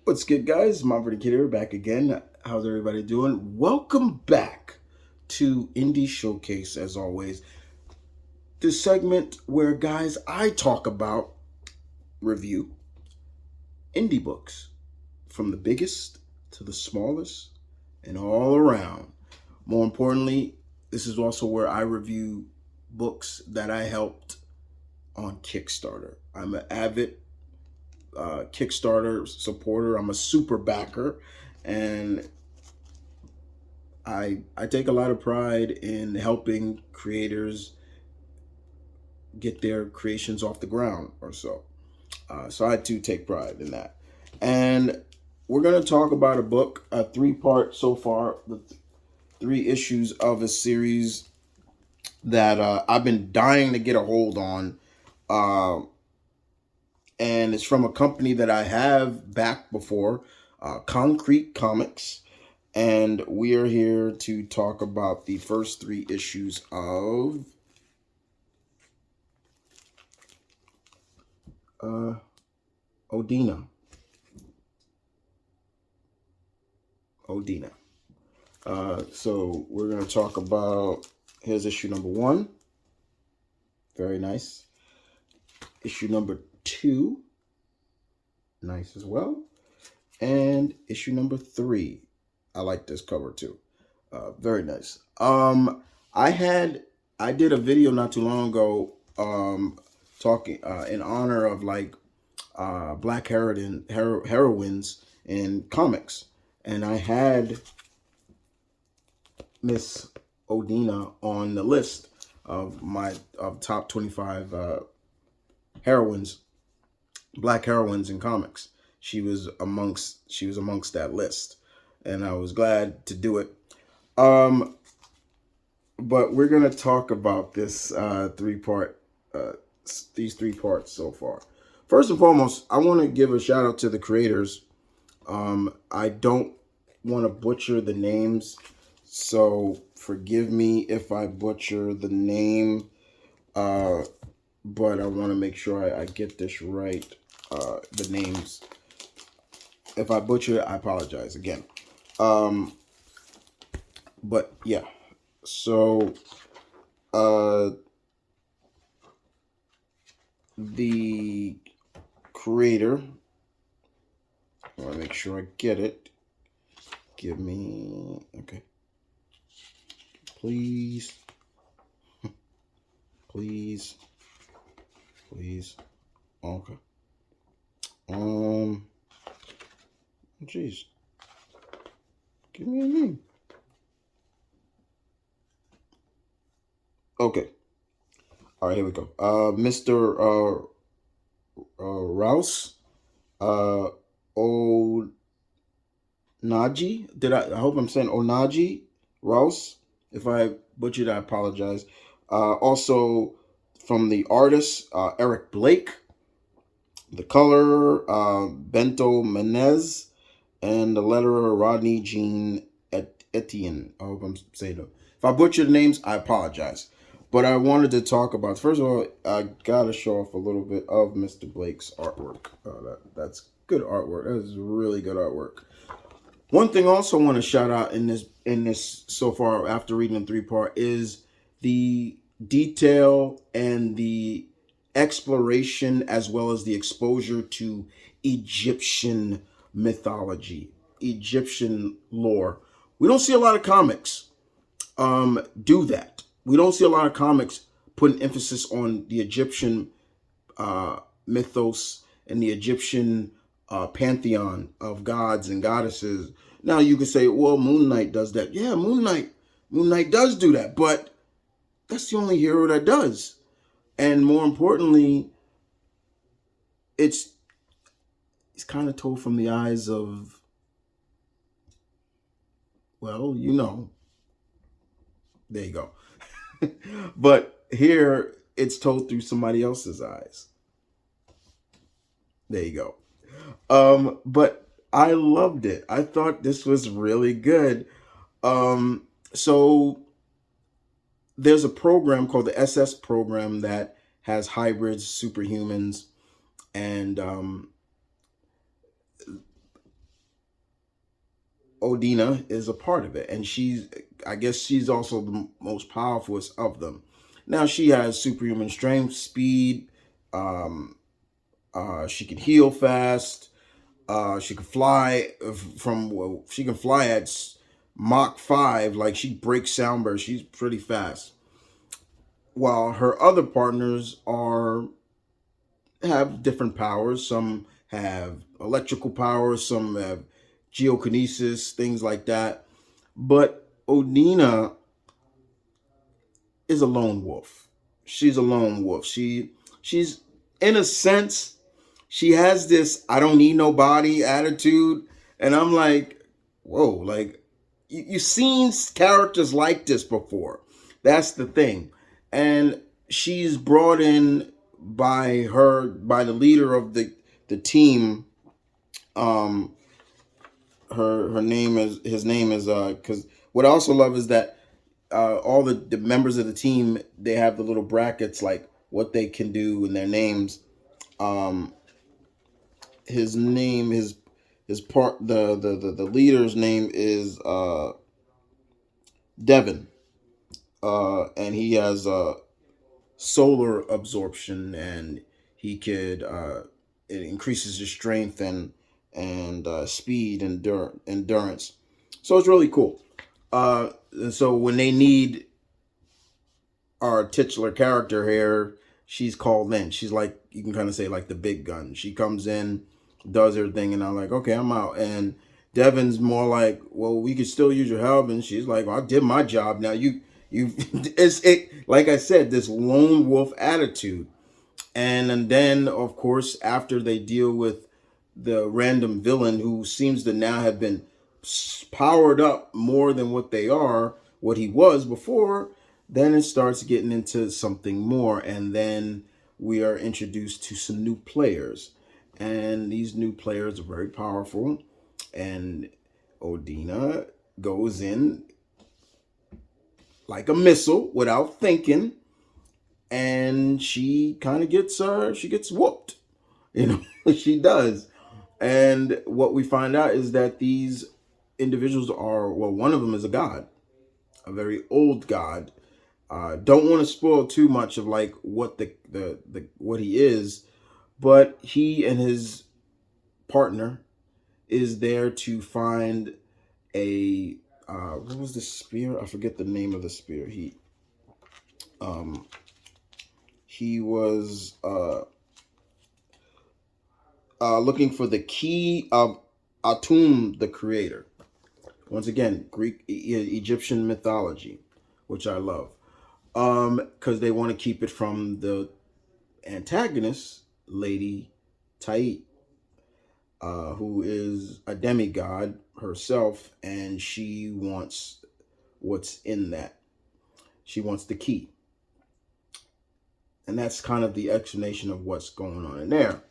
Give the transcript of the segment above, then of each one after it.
What's good, guys? M.V.K here, back again. How's everybody doing? Welcome back to Indie Showcase, as always. This segment where, guys, I talk about, review indie books from the biggest to the smallest and all around. More importantly, this is also where I review books that I helped on Kickstarter. I'm an avid Kickstarter supporter. I'm a super backer, and I take a lot of pride in helping creators get their creations off the ground or so. So I too take pride in that. And we're going to talk about a book, a three-part so far, the three issues of a series that I've been dying to get a hold on. And it's from a company that I have backed before, Konkret Comics. And we are here to talk about the first three issues of Odina. So we're going to talk about, here's issue number 1. Very nice. Issue number 2. Nice as well. And issue number 3. I like this cover too. Very nice. I did a video not too long ago talking in honor of black heroines in comics, and I had Miss Odina on the list of my top 25 heroines, black heroines in comics. She was amongst that list, and I was glad to do it. But we're gonna talk about this these three parts so far. First and foremost, I want to give a shout out to the creators. I don't want to butcher the names, so forgive me if I butcher the name. But I want to make sure I get this right. The names. If I butcher it, I apologize again. But yeah, so the creator, I want to make sure I get it. Give me, okay. Please. Okay. Jeez. Give me a name. Okay. All right, here we go. Mr. Rouse. Onaji. I hope I'm saying Onaji Rouse. If I butchered, I apologize. Also from the artist, Eric Blake. The color, Bento Menez. And the letterer, Rodney Jean Etienne. I hope I'm saying it. If I butchered the names, I apologize. But I wanted to talk about, first of all, I got to show off a little bit of Mr. Blake's artwork. That's good artwork. That is really good artwork. One thing I also want to shout out in this so far, after reading the three-part, is the detail and the exploration, as well as the exposure to Egyptian mythology, Egyptian lore. We don't see a lot of comics do that. We don't see a lot of comics putting emphasis on the Egyptian mythos and the Egyptian pantheon of gods and goddesses. Now you could say, well, Moon Knight does that. Yeah, Moon Knight does do that, but that's the only hero that does. And more importantly, it's kind of told from the eyes of, well, there you go. But here it's told through somebody else's eyes. There you go. But I loved it. I thought this was really good. So there's a program called the SS program that has hybrids, superhumans, and Odina is a part of it, and I guess she's also the most powerful of them. Now she has superhuman strength, speed. Um, she can heal fast. She can fly from. Well, she can fly at Mach 5. Like she breaks sound bursts. She's pretty fast. While her other partners are have different powers. Some have electrical powers. Some have geokinesis, things like that. But Odina is a lone wolf. She's a lone wolf. She's in a sense she has this I don't need nobody attitude, and I'm like, whoa, like you've seen characters like this before. That's the thing, and she's brought in by the leader of the team. Um, her name is his name is because what I also love is that all the members of the team they have the little brackets like what they can do in their names. Um, his name his part the leader's name is Devin, and he has solar absorption, and he could it increases his strength and speed and endurance. So it's really cool. And so when they need our titular character here, she's called in. She's like you can kind of say like the big gun. She comes in, does her thing, and I'm like, okay, I'm out. And Devin's more like, well, we could still use your help, and she's like, well, I did my job. Now you, it's it like I said, this lone wolf attitude. And then, of course, after they deal with the random villain who seems to now have been powered up more than what he was before, then it starts getting into something more. And then we are introduced to some new players. And these new players are very powerful. And Odina goes in like a missile without thinking, and she kind of gets she gets whooped, she does. And what we find out is that these individuals are, well, one of them is a god, a very old god. Don't want to spoil too much of like what the what he is, but he and his partner is there to find a what was the spear? I forget the name of the spear. Um he was looking for the key of Atum, the creator. Once again, Greek Egyptian mythology, which I love, because they want to keep it from the antagonist, Lady Tait, who is a demigod herself, and she wants what's in that. She wants the key, and that's kind of the explanation of what's going on in there.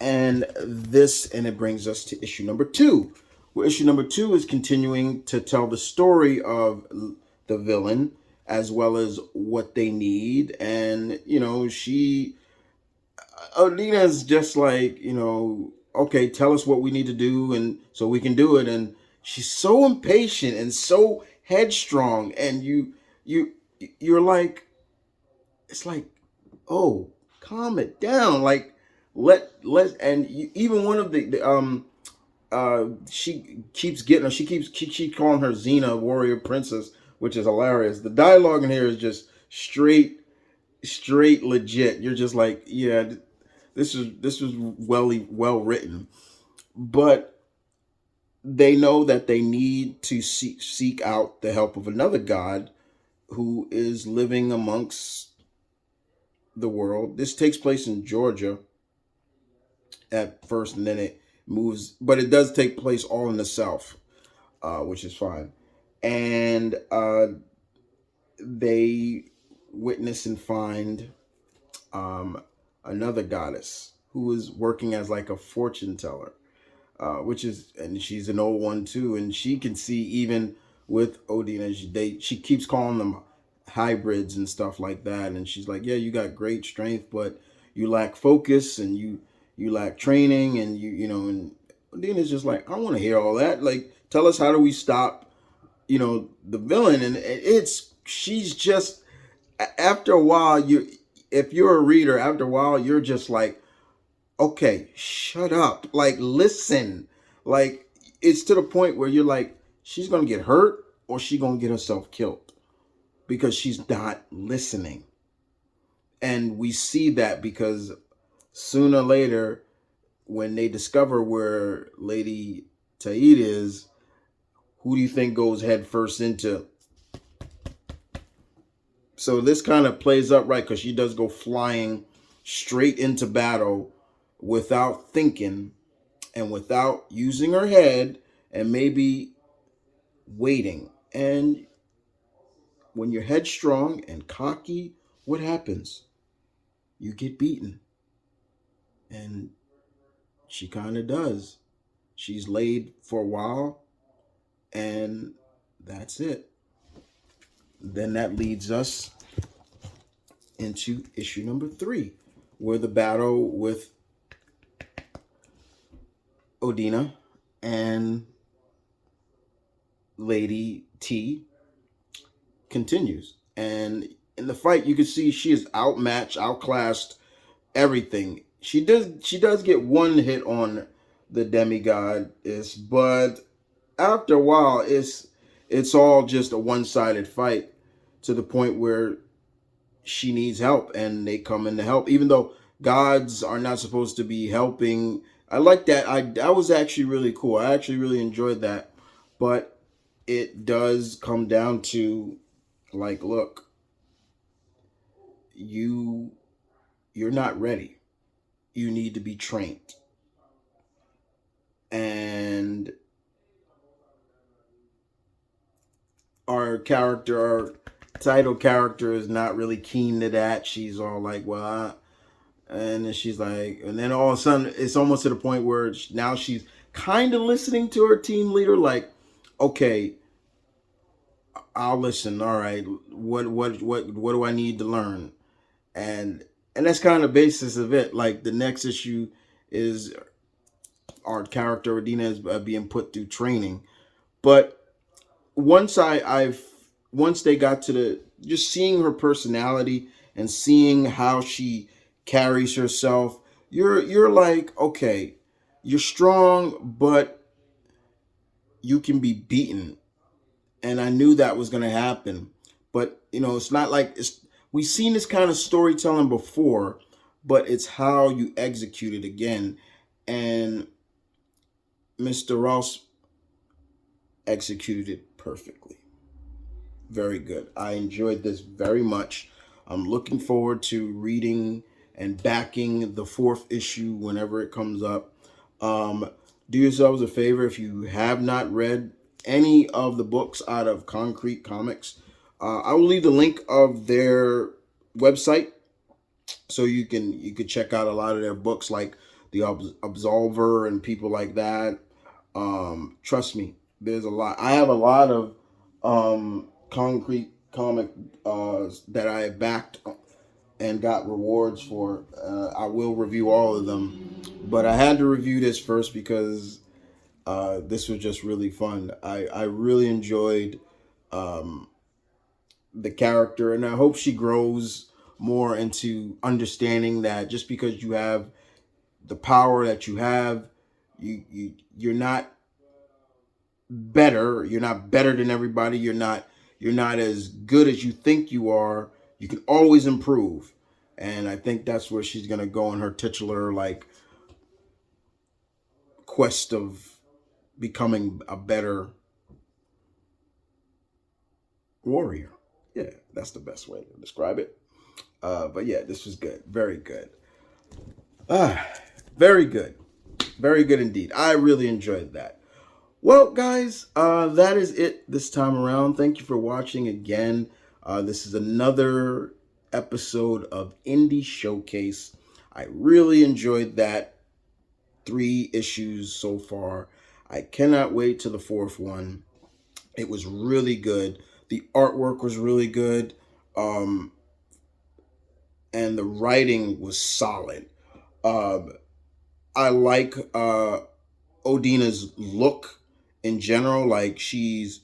And it brings us to issue number 2. Where issue number 2 is continuing to tell the story of the villain as well as what they need. And, Odina's just like, okay, tell us what we need to do and so we can do it. And she's so impatient and so headstrong. And you're like, it's like, oh, calm it down. Like, and even one of she keeps getting her. She calling her Xena, warrior princess, which is hilarious. The dialogue in here is just straight legit. You're just like, yeah, this was well written, but they know that they need to seek out the help of another god who is living amongst the world. This takes place in Georgia at first, and then it moves, but it does take place all in the South, which is fine. And they witness and find another goddess who is working as like a fortune teller, and she's an old one too, and she can see even with Odina, she keeps calling them hybrids and stuff like that, and she's like, yeah, you got great strength, but you lack focus, and you lack training, and Odina's just like, I want to hear all that. Like, tell us, how do we stop, the villain? And she's just, after a while, if you're a reader, after a while, you're just like, okay, shut up. Like, listen. Like, it's to the point where you're like, she's going to get hurt or she's going to get herself killed because she's not listening. And we see that because sooner or later, when they discover where Lady Taid is, who do you think goes head first into? So this kind of plays up right because she does go flying straight into battle without thinking and without using her head and maybe waiting. And when you're headstrong and cocky, what happens? You get beaten. And she kind of does. She's laid for a while, and that's it. Then that leads us into issue number 3, where the battle with Odina and Lady T continues. And in the fight, you can see she is outmatched, outclassed, everything. She does get one hit on the demigod, but after a while, it's all just a one-sided fight to the point where she needs help and they come in to help, even though gods are not supposed to be helping. I like that. That was actually really cool. I actually really enjoyed that. But it does come down to, like, look, you're not ready. You need to be trained. And our title character is not really keen to that. She's all like, well, and then she's like, and then all of a sudden, it's almost to the point where now she's kind of listening to her team leader, like, okay, I'll listen. All right, what do I need to learn? And that's kind of the basis of it. Like, the next issue is our character Odina is being put through training, but I've once they got to the just seeing her personality and seeing how she carries herself, you're like, okay, you're strong, but you can be beaten. And I knew that was gonna happen. But it's not like we've seen this kind of storytelling before, but it's how you execute it again. And Mr. Ross executed it perfectly. Very good. I enjoyed this very much. I'm looking forward to reading and backing the 4th issue whenever it comes up. Do yourselves a favor, if you have not read any of the books out of Konkret Comics, I will leave the link of their website so you could check out a lot of their books, like the Absolver and people like that. Trust me, there's a lot. I have a lot of Konkret Comic that I backed and got rewards for. I will review all of them, but I had to review this first because this was just really fun. I really enjoyed um, the character, and I hope she grows more into understanding that just because you have the power that you have, you're not better. You're not better than everybody. You're not as good as you think you are. You can always improve. And I think that's where she's gonna go on her titular, like, quest of becoming a better warrior. Yeah, that's the best way to describe it. But yeah, this was good. Very good. Ah, very good. Very good indeed. I really enjoyed that. Well, guys, that is it this time around. Thank you for watching again. This is another episode of Indie Showcase. I really enjoyed that. 3 issues so far. I cannot wait to the 4th one. It was really good. The artwork was really good. Um, and the writing was solid. I like Odina's look in general. Like she's,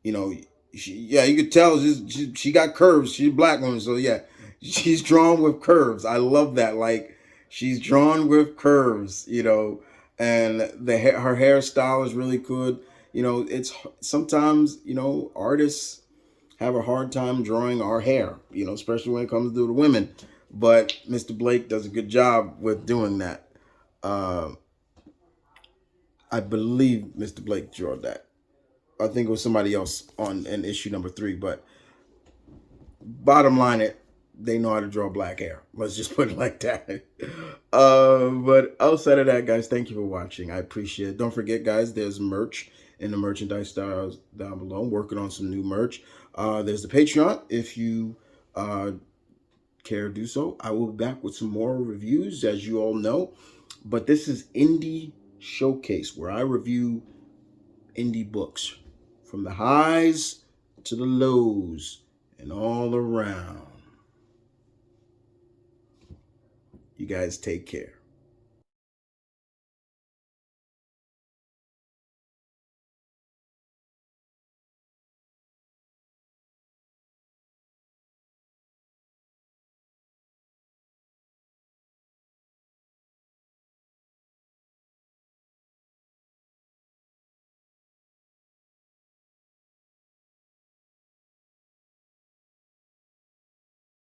you know, yeah, you could tell she got curves. She's a black woman, so yeah, she's drawn with curves. I love that. Like she's drawn with curves, and her hairstyle is really good. It's sometimes artists have a hard time drawing our hair, especially when it comes to the women. But Mr. Blake does a good job with doing that. Uh, I believe Mr. Blake drew that. I think it was somebody else on in issue number 3, but bottom line, they know how to draw black hair. Let's just put it like that. But outside of that, guys, thank you for watching. I appreciate it. Don't forget, guys, there's merch in the merchandise styles down below. I'm working on some new merch. There's the Patreon. If you care to do so, I will be back with some more reviews, as you all know. But this is Indie Showcase, where I review indie books from the highs to the lows and all around. You guys take care.